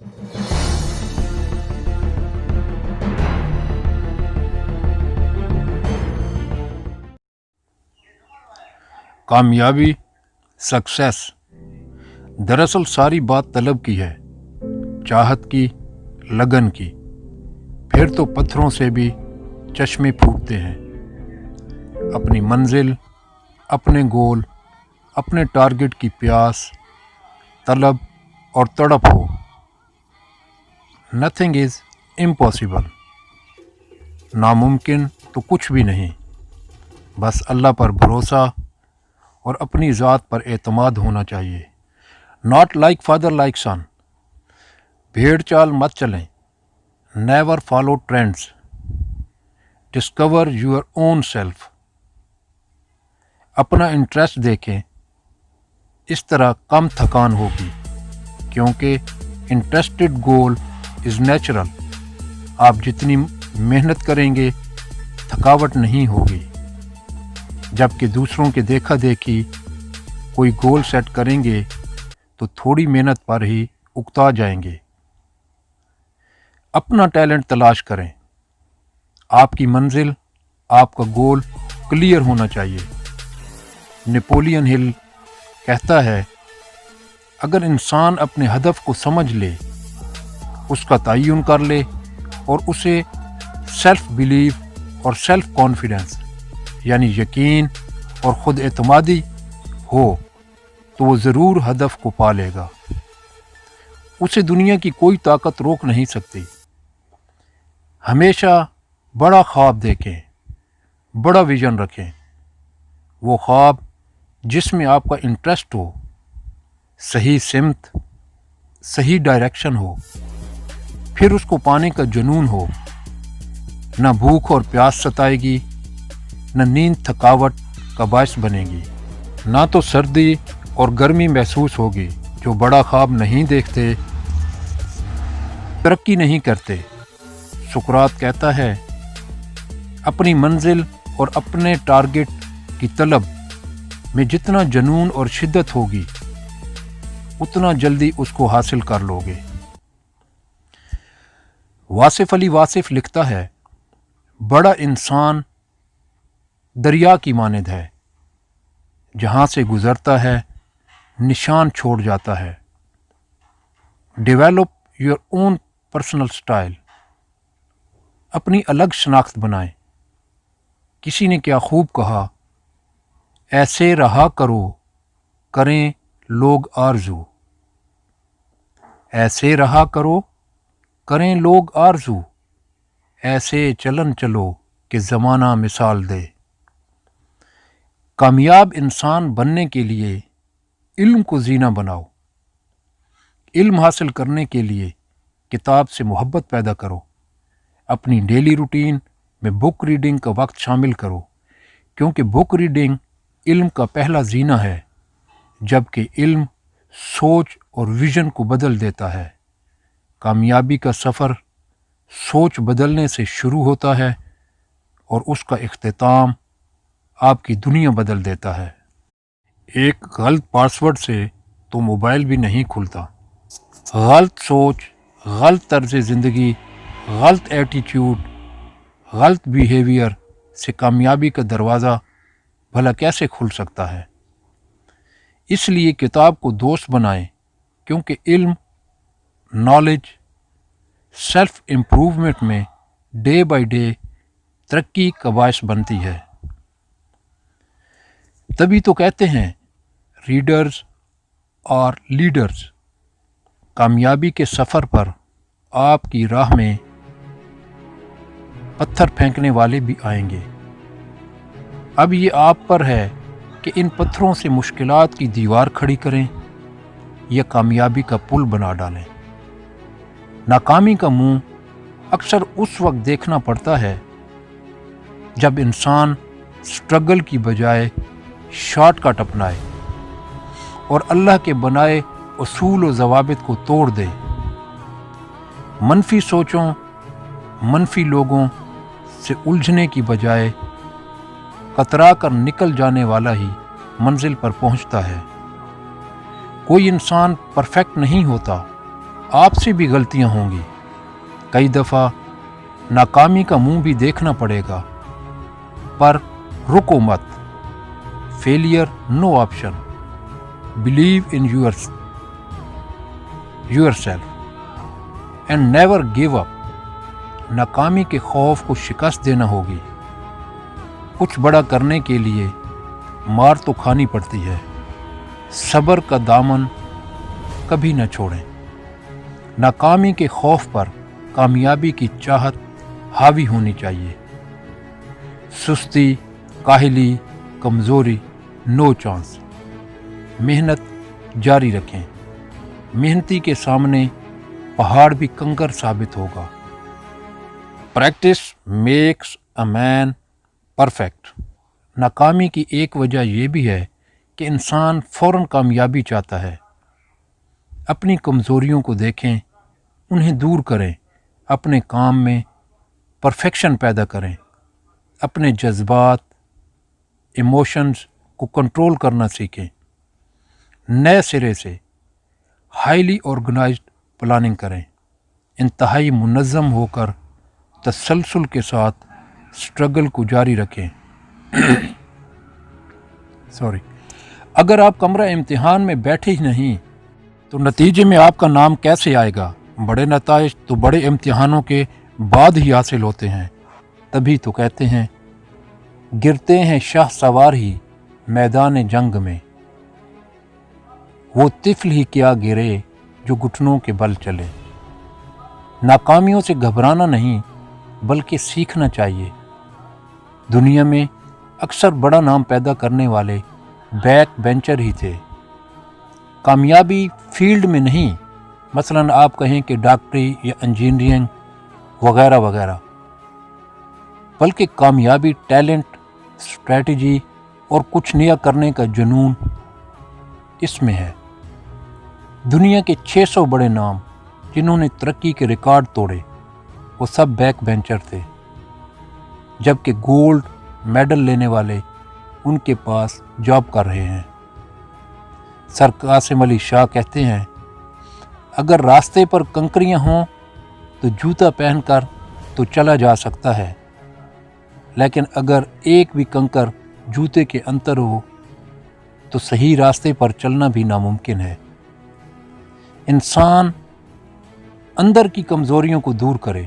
کامیابی، سکسیس، دراصل ساری بات طلب کی ہے، چاہت کی، لگن کی۔ پھر تو پتھروں سے بھی چشمے پھوٹتے ہیں۔ اپنی منزل، اپنے گول، اپنے ٹارگٹ کی پیاس، طلب اور تڑپ ہو۔ نتھنگ از امپاسبل، ناممکن تو کچھ بھی نہیں، بس اللہ پر بھروسہ اور اپنی ذات پر اعتماد ہونا چاہیے۔ Not like father like sun, بھیڑ چال مت چلیں، never follow trends, discover your own self. اپنا انٹرسٹ دیکھیں، اس طرح کم تھکان ہوگی، کیونکہ انٹرسٹڈ گول از نیچرل۔ آپ جتنی محنت کریں گے تھکاوٹ نہیں ہوگی، جبکہ دوسروں کے دیکھا دیکھی کوئی گول سیٹ کریں گے تو تھوڑی محنت پر ہی اکتا جائیں گے۔ اپنا ٹیلنٹ تلاش کریں، آپ کی منزل، آپ کا گول کلیئر ہونا چاہیے۔ نیپولین ہل کہتا ہے، اگر انسان اپنے ہدف کو سمجھ لے، اس کا تعین کر لے اور اسے سیلف بیلیف اور سیلف کانفیڈنس یعنی یقین اور خود اعتمادی ہو، تو وہ ضرور ہدف کو پا لے گا۔ اسے دنیا کی کوئی طاقت روک نہیں سکتی۔ ہمیشہ بڑا خواب دیکھیں، بڑا ویژن رکھیں، وہ خواب جس میں آپ کا انٹرسٹ ہو، صحیح سمت، صحیح ڈائریکشن ہو، پھر اس کو پانے کا جنون ہو۔ نہ بھوک اور پیاس ستائے گی، نہ نیند تھکاوٹ کا باعث بنے گی، نہ تو سردی اور گرمی محسوس ہوگی۔ جو بڑا خواب نہیں دیکھتے ترقی نہیں کرتے۔ سقراط کہتا ہے، اپنی منزل اور اپنے ٹارگٹ کی طلب میں جتنا جنون اور شدت ہوگی، اتنا جلدی اس کو حاصل کر لو گے۔ واصف علی واصف لکھتا ہے، بڑا انسان دریا کی مانند ہے، جہاں سے گزرتا ہے نشان چھوڑ جاتا ہے۔ Develop your own personal style, اپنی الگ شناخت بنائیں۔ کسی نے کیا خوب کہا، ایسے رہا کرو کریں لوگ آرزو، ایسے رہا کرو کریں لوگ آرزو، ایسے چلن چلو کہ زمانہ مثال دے۔ کامیاب انسان بننے کے لیے علم کو زینہ بناؤ۔ علم حاصل کرنے کے لیے کتاب سے محبت پیدا کرو۔ اپنی ڈیلی روٹین میں بک ریڈنگ کا وقت شامل کرو، کیونکہ بک ریڈنگ علم کا پہلا زینہ ہے، جبکہ علم سوچ اور ویژن کو بدل دیتا ہے۔ کامیابی کا سفر سوچ بدلنے سے شروع ہوتا ہے اور اس کا اختتام آپ کی دنیا بدل دیتا ہے۔ ایک غلط پاسورڈ سے تو موبائل بھی نہیں کھلتا۔ غلط سوچ، غلط طرز زندگی، غلط ایٹیٹیوڈ، غلط بیہیویئر سے کامیابی کا دروازہ بھلا کیسے کھل سکتا ہے؟ اس لیے کتاب کو دوست بنائیں، کیونکہ علم، نالج، سیلف امپروومنٹ میں ڈے بائی ڈے ترقی کا باعث بنتی ہے۔ تبھی تو کہتے ہیں ریڈرز اور لیڈرز۔ کامیابی کے سفر پر آپ کی راہ میں پتھر پھینکنے والے بھی آئیں گے۔ اب یہ آپ پر ہے کہ ان پتھروں سے مشکلات کی دیوار کھڑی کریں یا کامیابی کا پل بنا ڈالیں۔ ناکامی کا منہ اکثر اس وقت دیکھنا پڑتا ہے جب انسان سٹرگل کی بجائے شارٹ کٹ اپنائے اور اللہ کے بنائے اصول و ضوابط کو توڑ دے۔ منفی سوچوں، منفی لوگوں سے الجھنے کی بجائے کترا کر نکل جانے والا ہی منزل پر پہنچتا ہے۔ کوئی انسان پرفیکٹ نہیں ہوتا، آپ سے بھی غلطیاں ہوں گی، کئی دفعہ ناکامی کا منہ بھی دیکھنا پڑے گا، پر رکو مت۔ Failure no option, believe in your self and never give up. ناکامی کے خوف کو شکست دینا ہوگی۔ کچھ بڑا کرنے کے لیے مار تو کھانی پڑتی ہے۔ صبر کا دامن کبھی نہ چھوڑیں۔ ناکامی کے خوف پر کامیابی کی چاہت حاوی ہونی چاہیے۔ سستی، کاہلی، کمزوری، نو چانس۔ محنت جاری رکھیں۔ محنتی کے سامنے پہاڑ بھی کنکر ثابت ہوگا۔ Practice makes a man perfect. ناکامی کی ایک وجہ یہ بھی ہے کہ انسان فوراً کامیابی چاہتا ہے۔ اپنی کمزوریوں کو دیکھیں، انہیں دور کریں، اپنے کام میں پرفیکشن پیدا کریں، اپنے جذبات، ایموشنز کو کنٹرول کرنا سیکھیں۔ نئے سرے سے ہائیلی آرگنائزڈ پلاننگ کریں، انتہائی منظم ہو کر تسلسل کے ساتھ سٹرگل کو جاری رکھیں۔ اگر آپ کمرہ امتحان میں بیٹھے ہی نہیں تو نتیجے میں آپ کا نام کیسے آئے گا؟ بڑے نتائج تو بڑے امتحانوں کے بعد ہی حاصل ہوتے ہیں۔ تبھی تو کہتے ہیں گرتے ہیں شاہ سوار ہی میدان جنگ میں، وہ طفل ہی کیا گرے جو گھٹنوں کے بل چلے۔ ناکامیوں سے گھبرانا نہیں بلکہ سیکھنا چاہیے۔ دنیا میں اکثر بڑا نام پیدا کرنے والے بیک بینچر ہی تھے۔ کامیابی فیلڈ میں نہیں، مثلاً آپ کہیں کہ ڈاکٹری یا انجینئرنگ وغیرہ وغیرہ، بلکہ کامیابی ٹیلنٹ، اسٹریٹجی اور کچھ نیا کرنے کا جنون اس میں ہے۔ دنیا کے 600 بڑے نام جنہوں نے ترقی کے ریکارڈ توڑے وہ سب بیک بینچر تھے، جبکہ گولڈ میڈل لینے والے ان کے پاس جاب کر رہے ہیں۔ سر قاسم علی شاہ کہتے ہیں اگر راستے پر کنکریاں ہوں تو جوتا پہن کر تو چلا جا سکتا ہے، لیکن اگر ایک بھی کنکر جوتے کے اندر ہو تو صحیح راستے پر چلنا بھی ناممکن ہے۔ انسان اندر کی کمزوریوں کو دور کرے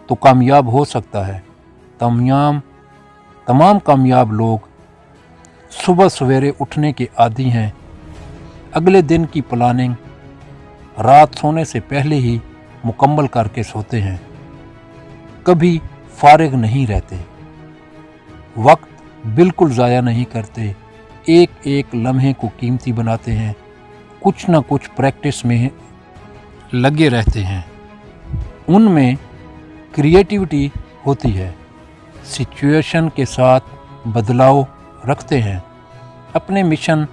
تو کامیاب ہو سکتا ہے۔ تمام کامیاب لوگ صبح سویرے اٹھنے کے عادی ہیں، اگلے دن کی پلاننگ رات سونے سے پہلے ہی مکمل کر کے سوتے ہیں، کبھی فارغ نہیں رہتے، وقت بالکل ضائع نہیں کرتے، ایک ایک لمحے کو قیمتی بناتے ہیں، کچھ نہ کچھ پریکٹس میں لگے رہتے ہیں، ان میں کریٹیوٹی ہوتی ہے، سچویشن کے ساتھ بدلاؤ رکھتے ہیں، اپنے مشن،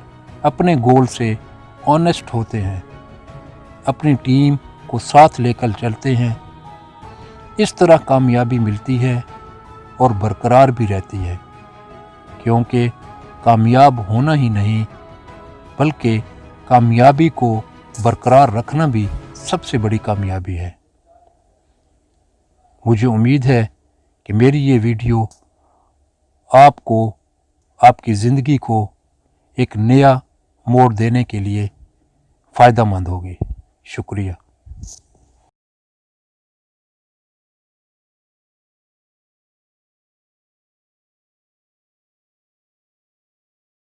اپنے گول سے آنیسٹ ہوتے ہیں، اپنی ٹیم کو ساتھ لے کر چلتے ہیں۔ اس طرح کامیابی ملتی ہے اور برقرار بھی رہتی ہے، کیونکہ کامیاب ہونا ہی نہیں بلکہ کامیابی کو برقرار رکھنا بھی سب سے بڑی کامیابی ہے۔ مجھے امید ہے کہ میری یہ ویڈیو آپ کو، آپ کی زندگی کو ایک نیا موڑ دینے کے لیے فائدہ مند ہوگی۔ شکریہ۔